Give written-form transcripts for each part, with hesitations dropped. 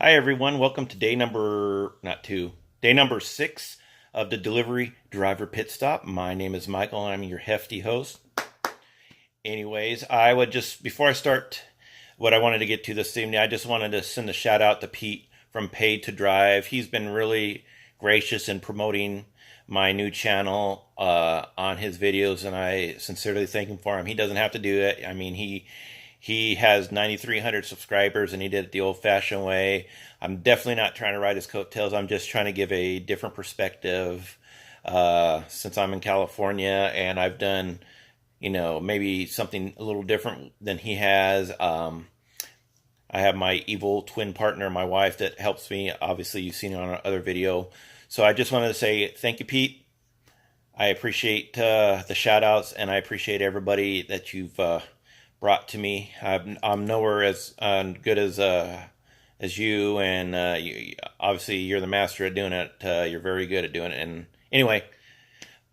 Hi everyone, welcome to day number 6 of the Delivery Driver Pit Stop. My name is Michael and I'm your hefty host. Anyways, before I start what I wanted to get to this evening, I just wanted to send a shout out to Pete from Paid to Drive. He's been really gracious in promoting my new channel on his videos, and I sincerely thank him for him. He doesn't have to do it. I mean, he has 9,300 subscribers, and he did it the old-fashioned way. I'm definitely not trying to ride his coattails. I'm just trying to give a different perspective since I'm in California, and I've done, maybe something a little different than he has. I have my evil twin partner, my wife, that helps me. Obviously, you've seen it on our other video. So I just wanted to say thank you, Pete. I appreciate the shout-outs, and I appreciate everybody that you've brought to me. I'm nowhere as good as you, and obviously you're the master at doing it. You're very good at doing it. And anyway,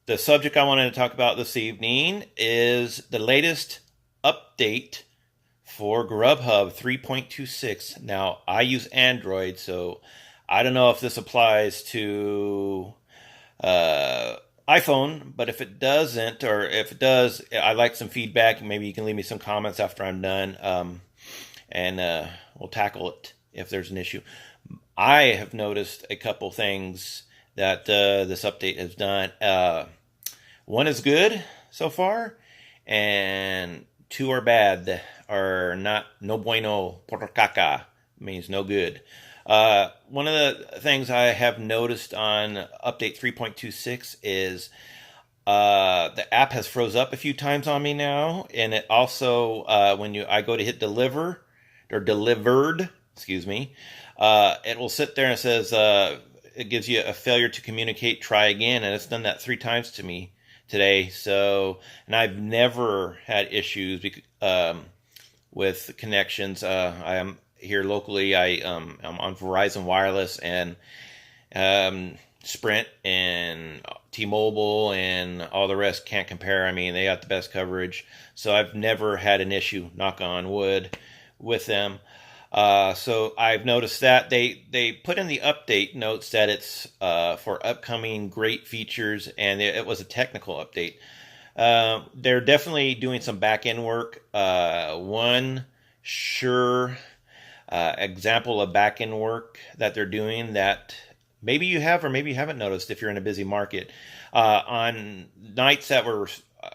the subject I wanted to talk about this evening is the latest update for Grubhub 3.26. Now, I use Android, so I don't know if this applies to iPhone, but if it doesn't, or if it does, I'd like some feedback. Maybe you can leave me some comments after I'm done, and we'll tackle it if there's an issue. I have noticed a couple things that this update has done. One is good so far, and two are bad, or not, no bueno, por caca, means no good. One of the things I have noticed on update 3.26 is the app has froze up a few times on me now, and it also when I go to hit deliver or delivered, excuse me, it will sit there and it says it gives you a failure to communicate. Try again, and it's done that 3 times to me today. So, and I've never had issues with connections. I am here locally. I'm on Verizon Wireless and Sprint and T-Mobile and all the rest can't compare. I mean, they got the best coverage. So I've never had an issue, knock on wood, with them. So I've noticed that they put in the update notes that it's for upcoming great features, and it was a technical update. They're definitely doing some back-end work. One sure example of back-end work that they're doing that maybe you have or maybe you haven't noticed if you're in a busy market. On nights that were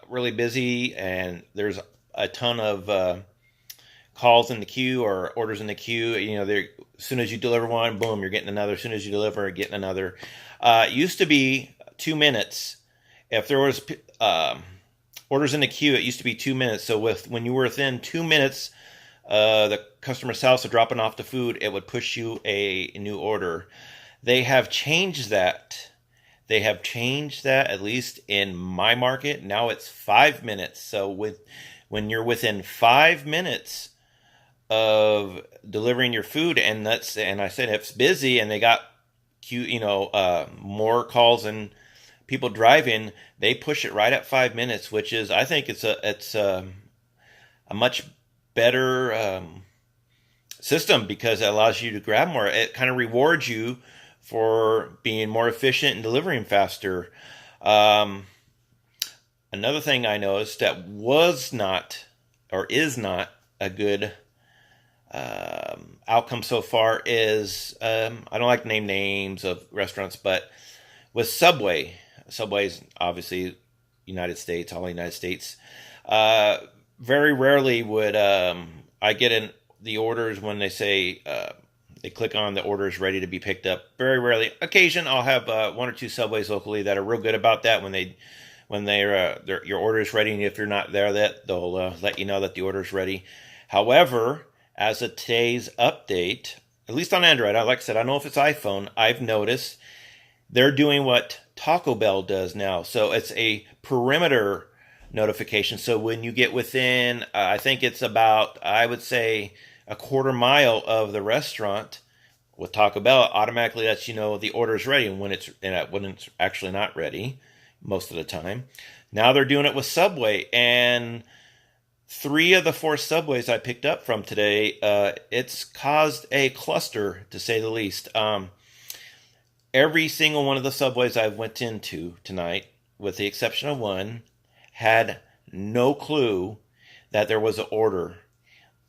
really busy and there's a ton of calls in the queue or orders in the queue, as soon as you deliver one, boom, you're getting another. As soon as you deliver, you're getting another. It used to be 2 minutes. If there was orders in the queue, it used to be 2 minutes. So when you were within 2 minutes the customer's house of dropping off the food, it would push you a new order. They have changed that. At least in my market. Now it's 5 minutes. So when you're within 5 minutes of delivering your food, and I said if it's busy and they got more calls and people driving, they push it right at 5 minutes, which is, I think it's a much better system because it allows you to grab more. It kind of rewards you for being more efficient and delivering faster. Another thing I noticed that was not or is not a good outcome so far is I don't like to name names of restaurants, but with Subway's obviously United States, all the United States. Very rarely would I get in the orders when they say they click on the orders ready to be picked up. Very rarely. Occasion I'll have 1 or 2 Subways locally that are real good about that when your order is ready, and if you're not there, that they'll let you know that the order is ready. However, as of today's update, at least on Android, like I said, I don't know if it's iPhone, I've noticed they're doing what Taco Bell does now. So it's a perimeter notification. So when you get within, I think it's about, I would say, a quarter mile of the restaurant with Taco Bell, it automatically lets you know the order is ready when it's actually not ready most of the time. Now they're doing it with Subway, and 3 of the 4 subways I picked up from today, it's caused a cluster, to say the least. Every single one of the subways I went into tonight, with the exception of one, had no clue that there was an order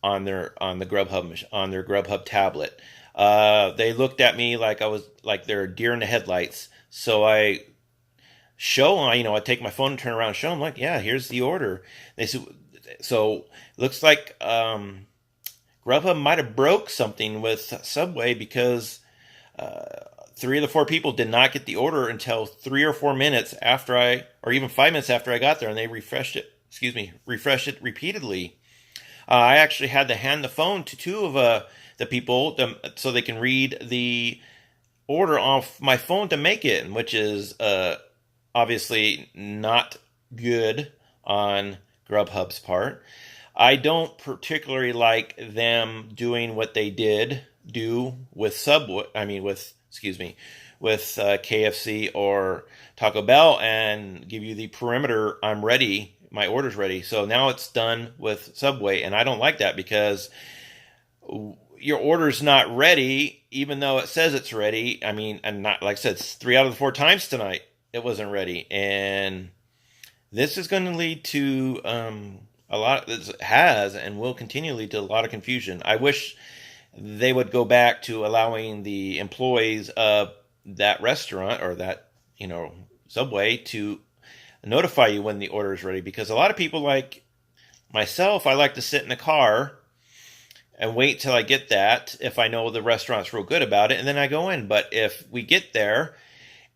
on their Grubhub tablet. They looked at me like I was like they're deer in the headlights. So I I take my phone and turn around and show them, like, yeah, here's the order. They said, so looks like Grubhub might have broke something with Subway, because 3 of the 4 people did not get the order until 3 or 4 minutes after or even 5 minutes after I got there, and they refreshed it repeatedly. I actually had to hand the phone to 2 of the people so they can read the order off my phone to make it, which is obviously not good on Grubhub's part. I don't particularly like them doing what they did do with KFC or Taco Bell, and give you the perimeter, I'm ready, my order's ready. So now it's done with Subway, and I don't like that, because your order's not ready, even though it says it's ready. I mean, and not, like I said, 3 out of the 4 times tonight it wasn't ready, and this is going to lead to this has and will continue to lead to a lot of confusion. I wish they would go back to allowing the employees of that restaurant or that Subway to notify you when the order is ready, because a lot of people, like myself, I like to sit in the car and wait till I get that, if I know the restaurant's real good about it, and then I go in. But if we get there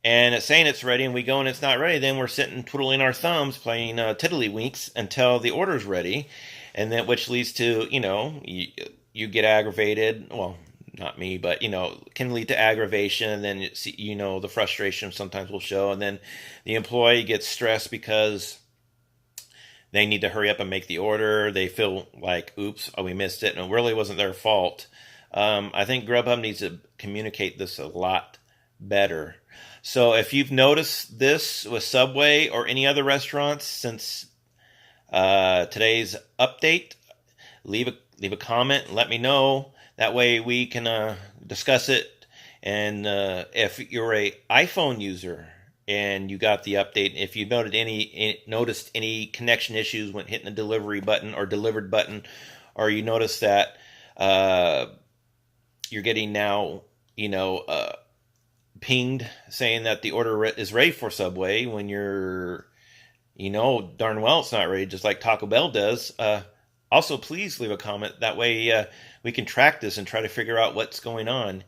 and it's saying it's ready and we go and it's not ready, then we're sitting twiddling our thumbs, playing tiddlywinks until the order's ready, and then which leads to you get aggravated. Well, not me, but can lead to aggravation, and then the frustration sometimes will show, and then the employee gets stressed because they need to hurry up and make the order. They feel like, oops, we missed it, and it really wasn't their fault. I think Grubhub needs to communicate this a lot better. So if you've noticed this with Subway or any other restaurants since today's update, leave a comment and let me know. That way we can discuss it. And if you're a iPhone user and you got the update, if you noticed any connection issues when hitting the delivery button or delivered button, or you notice that you're getting now pinged saying that the order is ready for Subway, when you're darn well it's not ready, just like Taco Bell does. Also, please leave a comment. That way we can track this and try to figure out what's going on.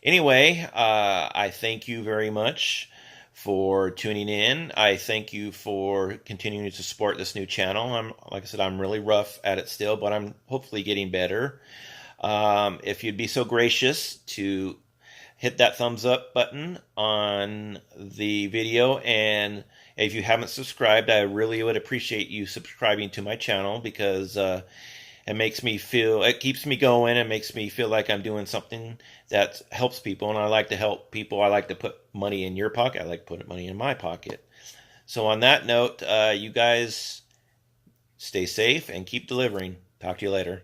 Anyway, I thank you very much for tuning in. I thank you for continuing to support this new channel. Like I said, I'm really rough at it still, but I'm hopefully getting better. If you'd be so gracious to hit that thumbs up button on the video, and if you haven't subscribed, I really would appreciate you subscribing to my channel, because it keeps me going. It makes me feel like I'm doing something that helps people, and I like to help people. I like to put money in your pocket. I like to put money in my pocket. So on that note, you guys stay safe and keep delivering. Talk to you later.